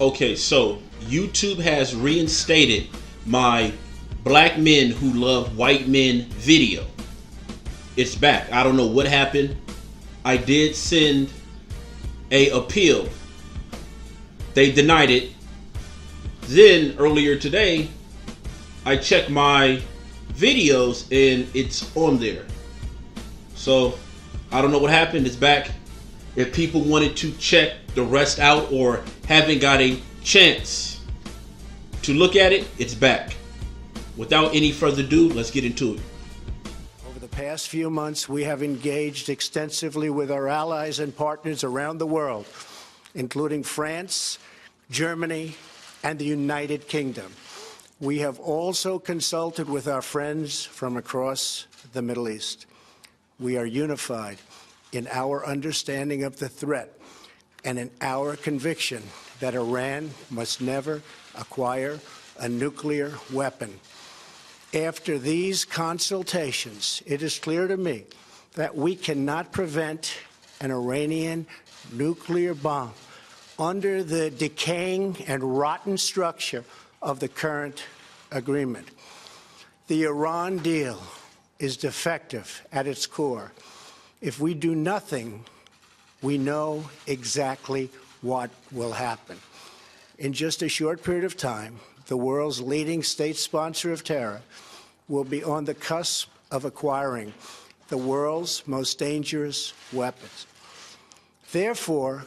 Okay, so YouTube has reinstated my black men who love white men video. It's back. I don't know what happened. I did send a appeal. They denied it. Then earlier today, I checked my videos and it's on there. So I don't know what happened. It's back. If people wanted to check the rest out or haven't got a chance to look at it, it's back. Without any further ado, let's get into it. Over the past few months, we have engaged extensively with our allies and partners around the world, including France, Germany, and the United Kingdom. We have also consulted with our friends from across the Middle East. We are unified in our understanding of the threat and in our conviction that Iran must never acquire a nuclear weapon. After these consultations, it is clear to me that we cannot prevent an Iranian nuclear bomb under the decaying and rotten structure of the current agreement. The Iran deal is defective at its core. If we do nothing, we know exactly what will happen. In just a short period of time, the world's leading state sponsor of terror will be on the cusp of acquiring the world's most dangerous weapons. Therefore,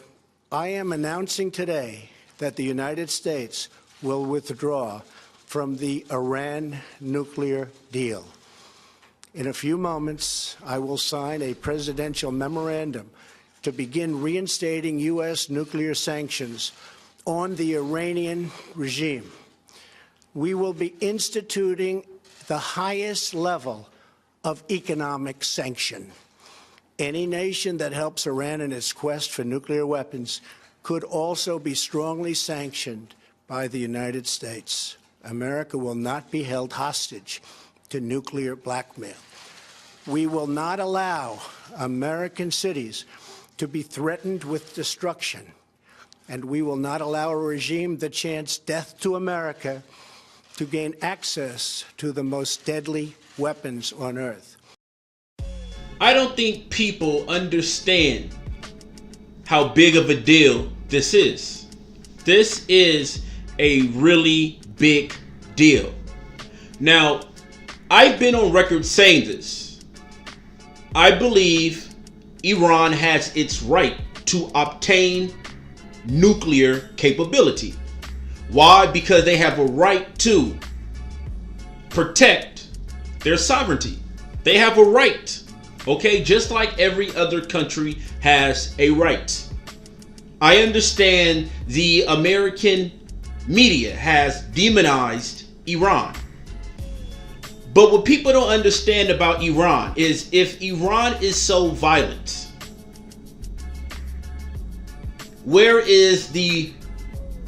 I am announcing today that the United States will withdraw from the Iran nuclear deal. In a few moments, I will sign a presidential memorandum to begin reinstating U.S. nuclear sanctions on the Iranian regime. We will be instituting the highest level of economic sanction. Any nation that helps Iran in its quest for nuclear weapons could also be strongly sanctioned by the United States. America will not be held hostage to nuclear blackmail. We will not allow American cities to be threatened with destruction, and we will not allow a regime that chants death to America to gain access to the most deadly weapons on earth. I don't think people understand how big of a deal this is. This is a really big deal. Now, I've been on record saying this. I believe Iran has its right to obtain nuclear capability. Why? Because they have a right to protect their sovereignty. They have a right, okay? Just like every other country has a right. I understand the American media has demonized Iran. But what people don't understand about Iran is if Iran is so violent, where is the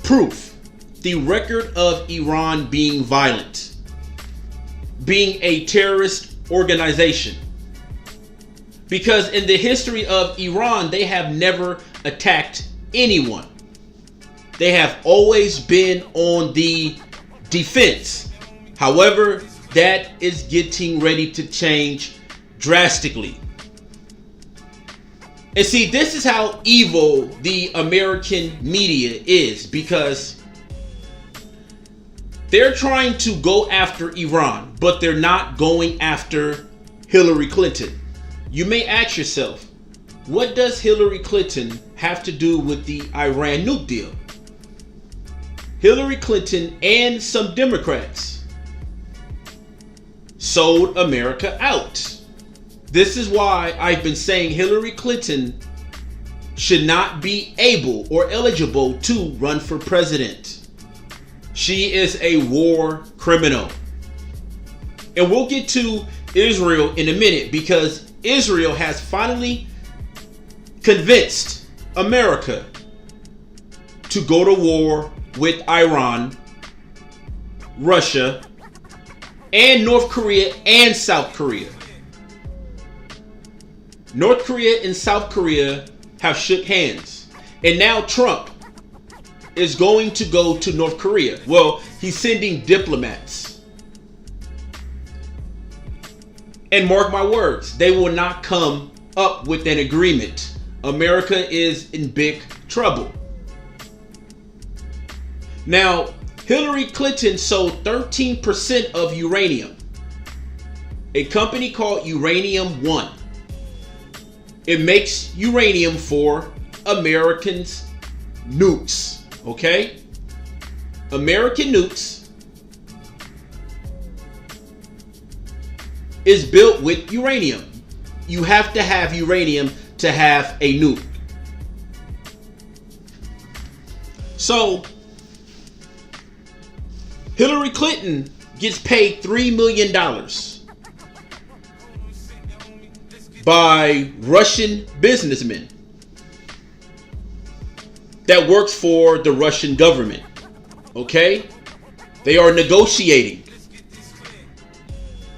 proof, the record of Iran being violent, being a terrorist organization? Because in the history of Iran, they have never attacked anyone. They have always been on the defense. However, that is getting ready to change drastically. And see, this is how evil the American media is, because they're trying to go after Iran, but they're not going after Hillary Clinton. You may ask yourself, what does Hillary Clinton have to do with the Iran nuke deal? Hillary Clinton and some Democrats sold America out. This is why I've been saying Hillary Clinton should not be able or eligible to run for president. She is a war criminal. And we'll get to Israel in a minute, because Israel has finally convinced America to go to war with Iran, Russia, and North Korea and South Korea. North Korea and South Korea have shook hands. And now Trump is going to go to North Korea. Well, he's sending diplomats. And mark my words, they will not come up with an agreement. America is in big trouble. Now, Hillary Clinton sold 13% of uranium. A company called Uranium One. It makes uranium for Americans' nukes. Okay? American nukes is built with uranium. You have to have uranium to have a nuke. So, Hillary Clinton gets paid $3 million by Russian businessmen that works for the Russian government. Okay? They are negotiating.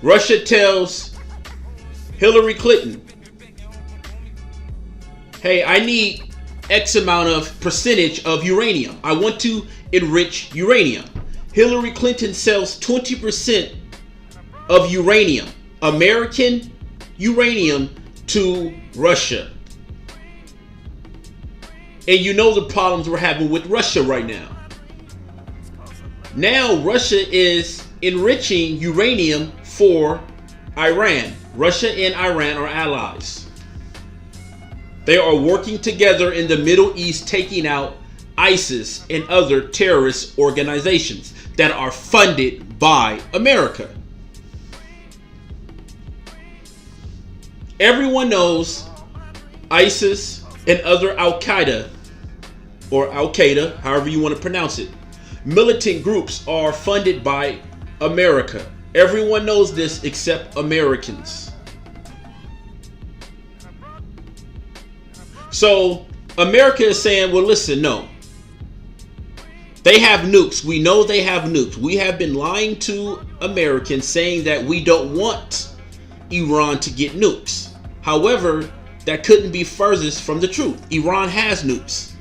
Russia tells Hillary Clinton, hey, I need X amount of percentage of uranium. I want to enrich uranium. Hillary Clinton sells 20% of uranium, American uranium, to Russia. And you know the problems we're having with Russia right now. Now Russia is enriching uranium for Iran. Russia and Iran are allies. They are working together in the Middle East, taking out ISIS and other terrorist organizations that are funded by America. Everyone knows ISIS and other Al-Qaeda, or Al-Qaeda, however you want to pronounce it, militant groups are funded by America. Everyone knows this except Americans. So America is saying, well, listen, no. They have nukes. We know they have nukes. We have been lying to Americans saying that we don't want Iran to get nukes. However, that couldn't be furthest from the truth. Iran has nukes.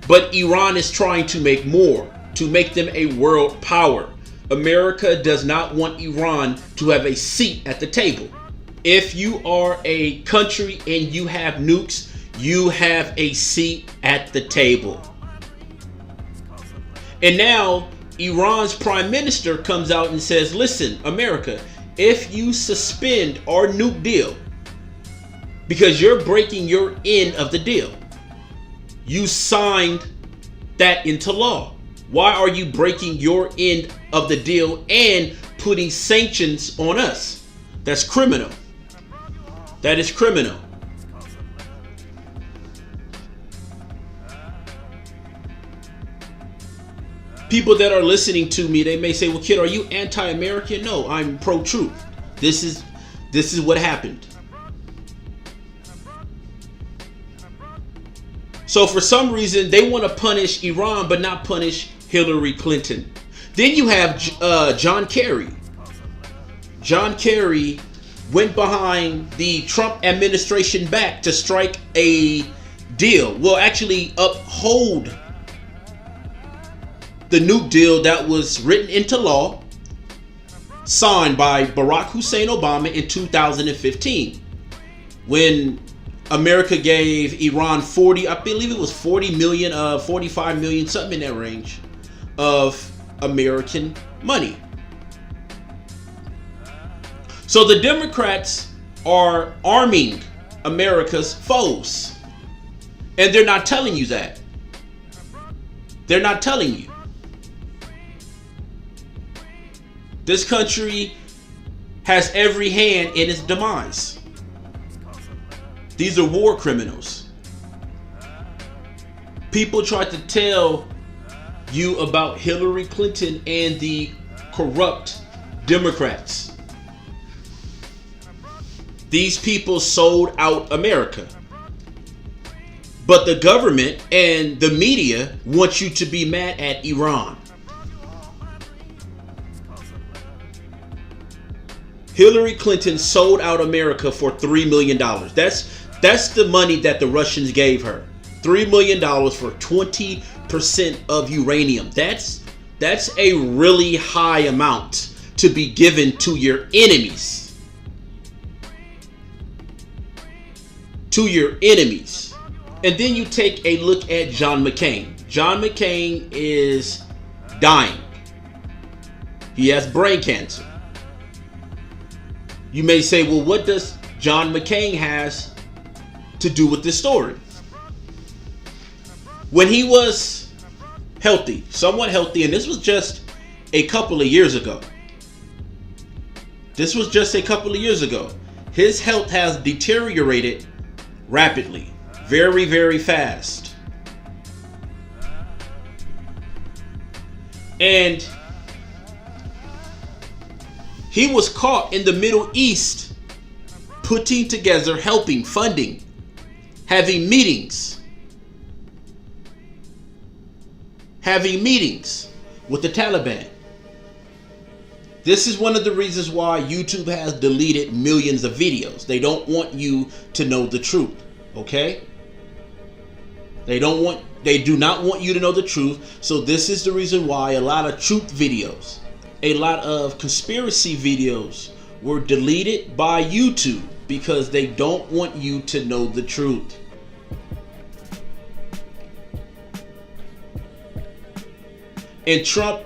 But Iran is trying to make more, to make them a world power. America does not want Iran to have a seat at the table. If you are a country and you have nukes, you have a seat at the table. And now Iran's prime minister comes out and says, listen, America, if you suspend our nuke deal, because you're breaking your end of the deal, you signed that into law. Why are you breaking your end of the deal and putting sanctions on us? That's criminal. That is criminal. People that are listening to me, they may say, well, kid, are you anti-American? No, I'm pro-truth. This is what happened. So for some reason, they want to punish Iran, but not punish Hillary Clinton. Then you have John Kerry. John Kerry went behind the Trump administration back to strike a deal. Well, actually uphold the nuke deal that was written into law, signed by Barack Hussein Obama in 2015, when America gave Iran 40, I believe it was 40 million, 45 million, something in that range of American money. So the Democrats are arming America's foes. And they're not telling you that. They're not telling you. This country has every hand in its demise. These are war criminals. People tried to tell you about Hillary Clinton and the corrupt Democrats. These people sold out America. But the government and the media want you to be mad at Iran. Hillary Clinton sold out America for $3 million. That's the money that the Russians gave her. $3 million for 20% of uranium. That's a really high amount to be given to your enemies. To your enemies. And then you take a look at John McCain. John McCain is dying. He has brain cancer. You may say, well, what does John McCain has to do with this story? When he was healthy, somewhat healthy, and this was just a couple of years ago. His health has deteriorated rapidly, very, very fast. And he was caught in the Middle East, putting together, helping, funding, having meetings with the Taliban. This is one of the reasons why YouTube has deleted millions of videos. They don't want you to know the truth, okay? They do not want you to know the truth. So this is the reason why a lot of truth videos, a lot of conspiracy videos were deleted by YouTube, because they don't want you to know the truth. And Trump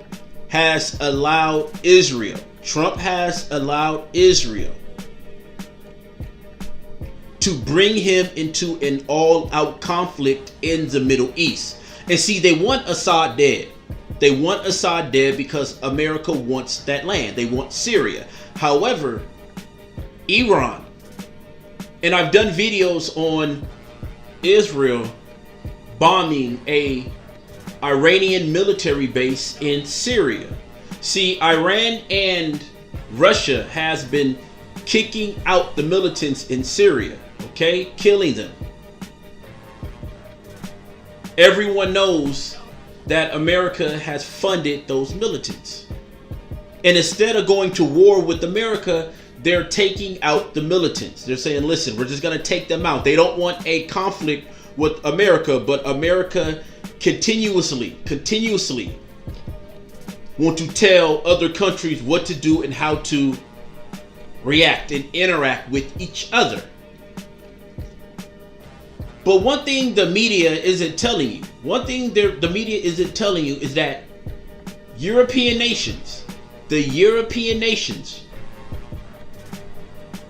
has allowed Israel to bring him into an all-out conflict in the Middle East. And see, they want Assad dead. They want Assad dead because America wants that land. They want Syria. However, Iran, and I've done videos on Israel bombing a Iranian military base in Syria. See, Iran and Russia has been kicking out the militants in Syria, okay? Killing them. Everyone knows that America has funded those militants. And instead of going to war with America, they're taking out the militants. They're saying, listen, we're just going to take them out. They don't want a conflict with America, but America continuously want to tell other countries what to do and how to react and interact with each other. But one thing the media isn't telling you, is that the European nations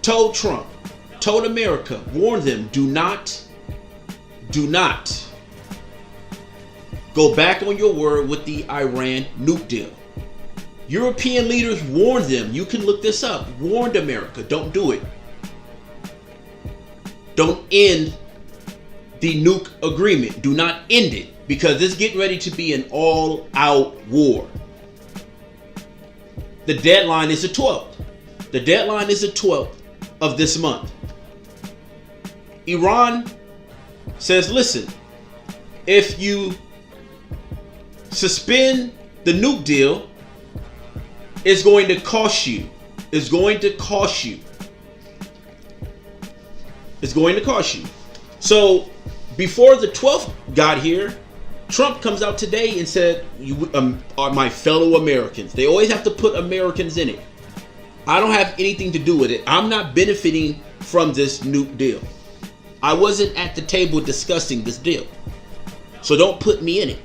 told Trump, told America, warned them, do not go back on your word with the Iran nuke deal. European leaders warned them. You can look this up. Warned America, don't do it. Don't end the nuke agreement. Do not end it, because it's getting ready to be an all-out war. The deadline is the 12th. The deadline is the 12th of this month. Iran says, listen, if you suspend the nuke deal, it's going to cost you. It's going to cost you. So before the 12th got here, Trump comes out today and said, you are my fellow Americans. They always have to put Americans in it. I don't have anything to do with it. I'm not benefiting from this nuke deal. I wasn't at the table discussing this deal. So don't put me in it.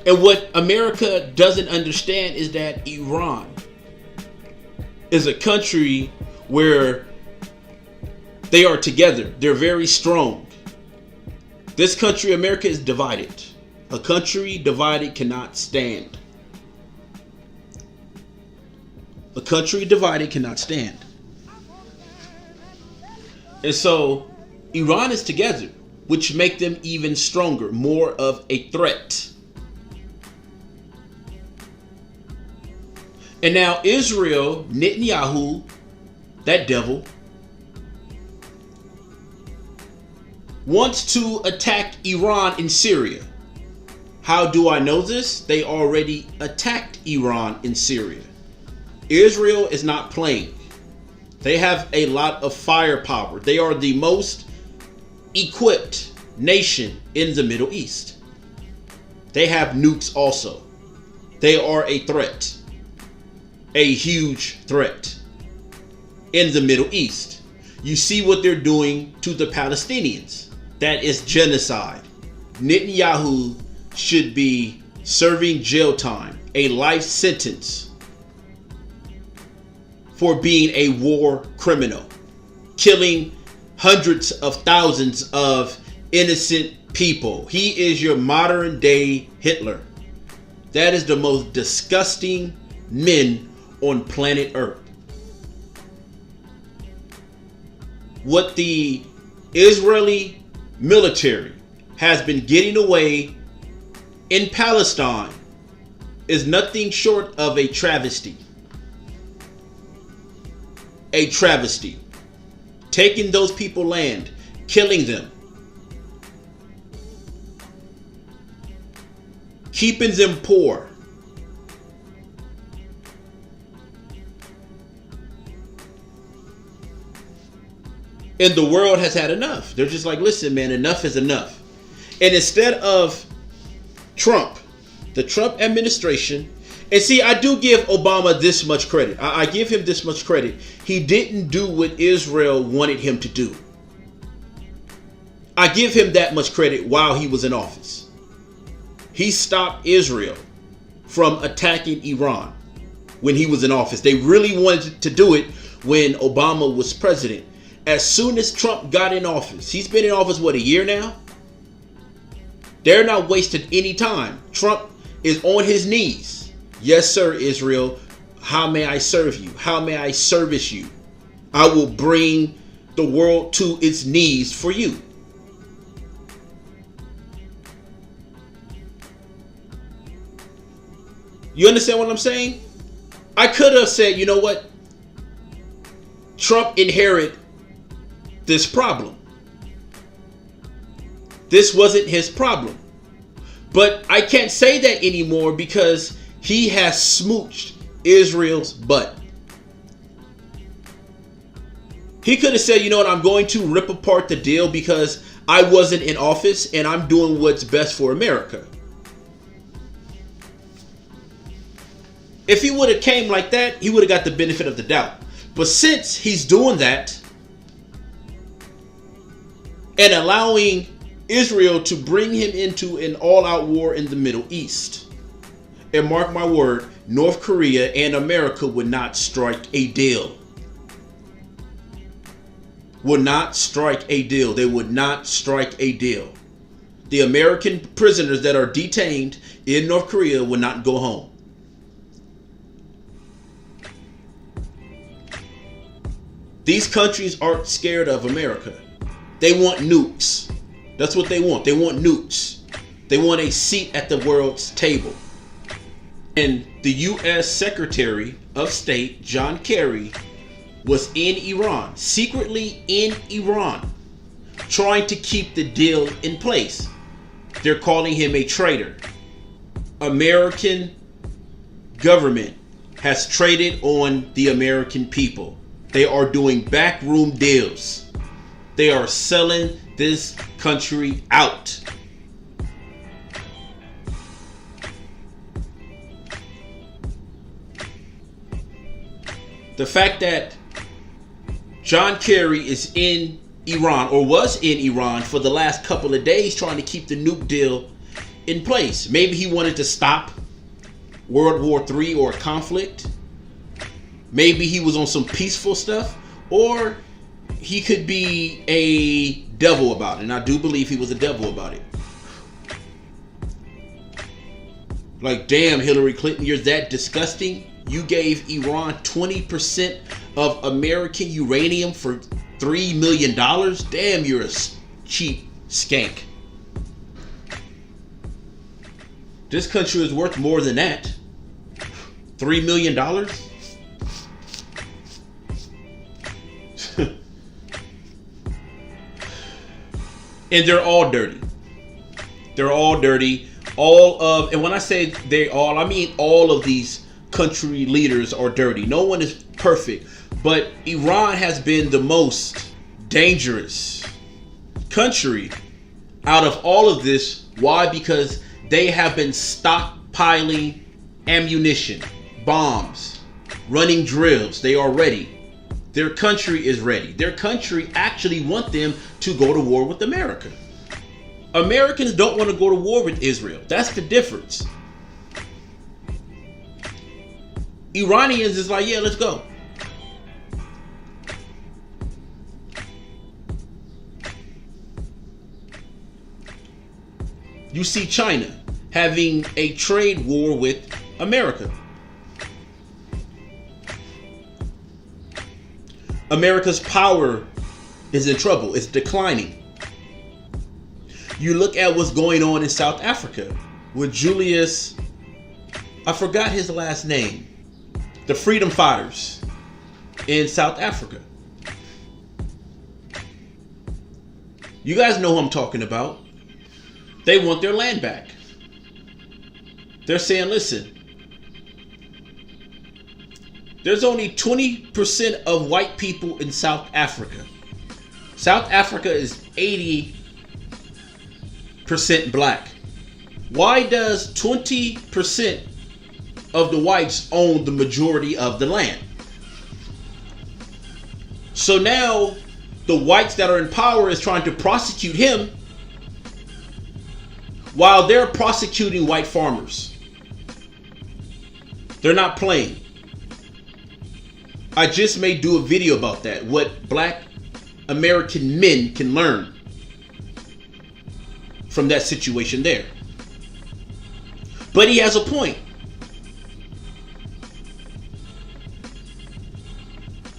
And what America doesn't understand is that Iran is a country where they are together. They're very strong. This country, America, is divided. A country divided cannot stand. A country divided cannot stand. And so Iran is together, which make them even stronger, more of a threat. And now Israel, Netanyahu, that devil, wants to attack Iran in Syria. How do I know this? They already attacked Iran in Syria. Israel is not playing. They have a lot of firepower. They are the most equipped nation in the Middle East. They have nukes also. They are a threat, a huge threat in the Middle East. You see what they're doing to the Palestinians. That is genocide. Netanyahu should be serving jail time, a life sentence, for being a war criminal, killing hundreds of thousands of innocent people. He is your modern day Hitler. That is the most disgusting men on planet Earth. What the Israeli military has been getting away in Palestine is nothing short of a travesty. A travesty. Taking those people land, killing them, keeping them poor. And the world has had enough. They're just like, listen, man, enough is enough. And instead of Trump, the Trump administration, and see, I do give Obama this much credit. I give him this much credit. He didn't do what Israel wanted him to do. I give him that much credit while he was in office. He stopped Israel from attacking Iran when he was in office. They really wanted to do it when Obama was president. As soon as Trump got in office, he's been in office, what, a year now? They're not wasting any time. Trump is on his knees. Yes, sir, Israel. How may I serve you? How may I service you? I will bring the world to its knees for you. You understand what I'm saying? I could have said, you know what? Trump inherited this problem. This wasn't his problem. But I can't say that anymore because he has smooched Israel's butt. He could have said, you know what, I'm going to rip apart the deal because I wasn't in office and I'm doing what's best for America. If he would have came like that, he would have got the benefit of the doubt. But since he's doing that and allowing Israel to bring him into an all-out war in the Middle East, and mark my word, North Korea and America would not strike a deal. Would not strike a deal. They would not strike a deal. The American prisoners that are detained in North Korea would not go home. These countries aren't scared of America. They want nukes. That's what they want. They want nukes. They want a seat at the world's table. And the U.S. Secretary of State, John Kerry, was in Iran, secretly in Iran, trying to keep the deal in place. They're calling him a traitor. American government has traded on the American people. They are doing backroom deals. They are selling this country out. The fact that John Kerry is in Iran, or was in Iran for the last couple of days, trying to keep the nuke deal in place. Maybe he wanted to stop World War III or conflict. Maybe he was on some peaceful stuff, or he could be a devil about it. And I do believe he was a devil about it. Like, damn, Hillary Clinton, you're that disgusting. You gave Iran 20% of American uranium for $3 million. Damn, you're a cheap skank. This country is worth more than that. $3 million? And they're all dirty. They're all dirty. And when I say they all, I mean all of these country leaders are dirty. No one is perfect. But Iran has been the most dangerous country out of all of this. Why? Because they have been stockpiling ammunition, bombs, running drills. They are ready. Their country is ready. Their country actually want them to go to war with America. Americans don't want to go to war with Israel. That's the difference. Iranians is like, yeah, let's go. You see China having a trade war with America. America's power is in trouble. It's declining. You look at what's going on in South Africa with Julius, I forgot his last name, the freedom fighters in South Africa. You guys know who I'm talking about. They want their land back. They're saying, listen, there's only 20% of white people in South Africa. South Africa is 80% black. Why does 20% of the whites own the majority of the land? So now the whites that are in power is trying to prosecute him while they're prosecuting white farmers. They're not playing. I just may do a video about that, what black American men can learn from that situation there. But he has a point.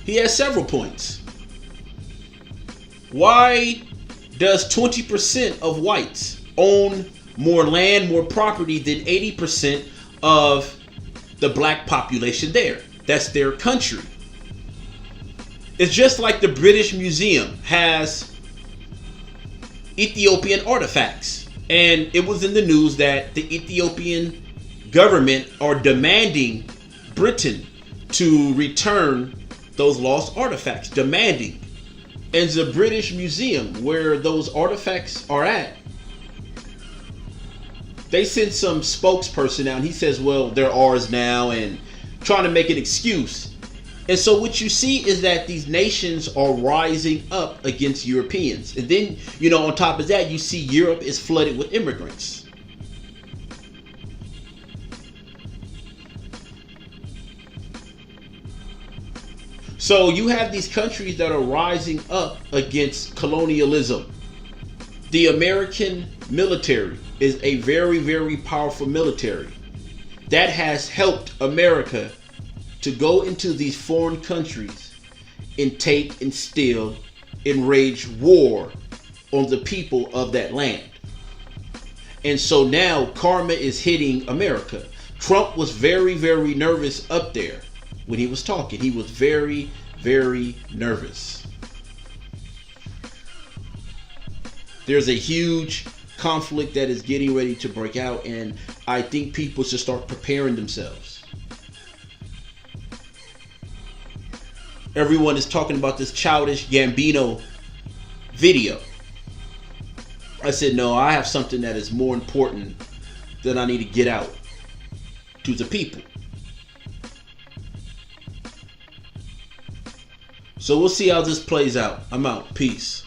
He has several points. Why does 20% of whites own more land, more property than 80% of the black population there? That's their country. It's just like the British Museum has Ethiopian artifacts. And it was in the news that the Ethiopian government are demanding Britain to return those lost artifacts. Demanding. And the British Museum, where those artifacts are at, they sent some spokesperson out and he says, well, they're ours now, and trying to make an excuse. And so what you see is that these nations are rising up against Europeans. And then, on top of that, you see Europe is flooded with immigrants. So you have these countries that are rising up against colonialism. The American military is a very, very powerful military that has helped America to go into these foreign countries and take and steal and wage war on the people of that land. And so now karma is hitting America. Trump was very, very nervous up there when he was talking. He was very, very nervous. There's a huge conflict that is getting ready to break out, and I think people should start preparing themselves. Everyone is talking about this Childish Gambino video. I said, no, I have something that is more important that I need to get out to the people. So we'll see how this plays out. I'm out. Peace.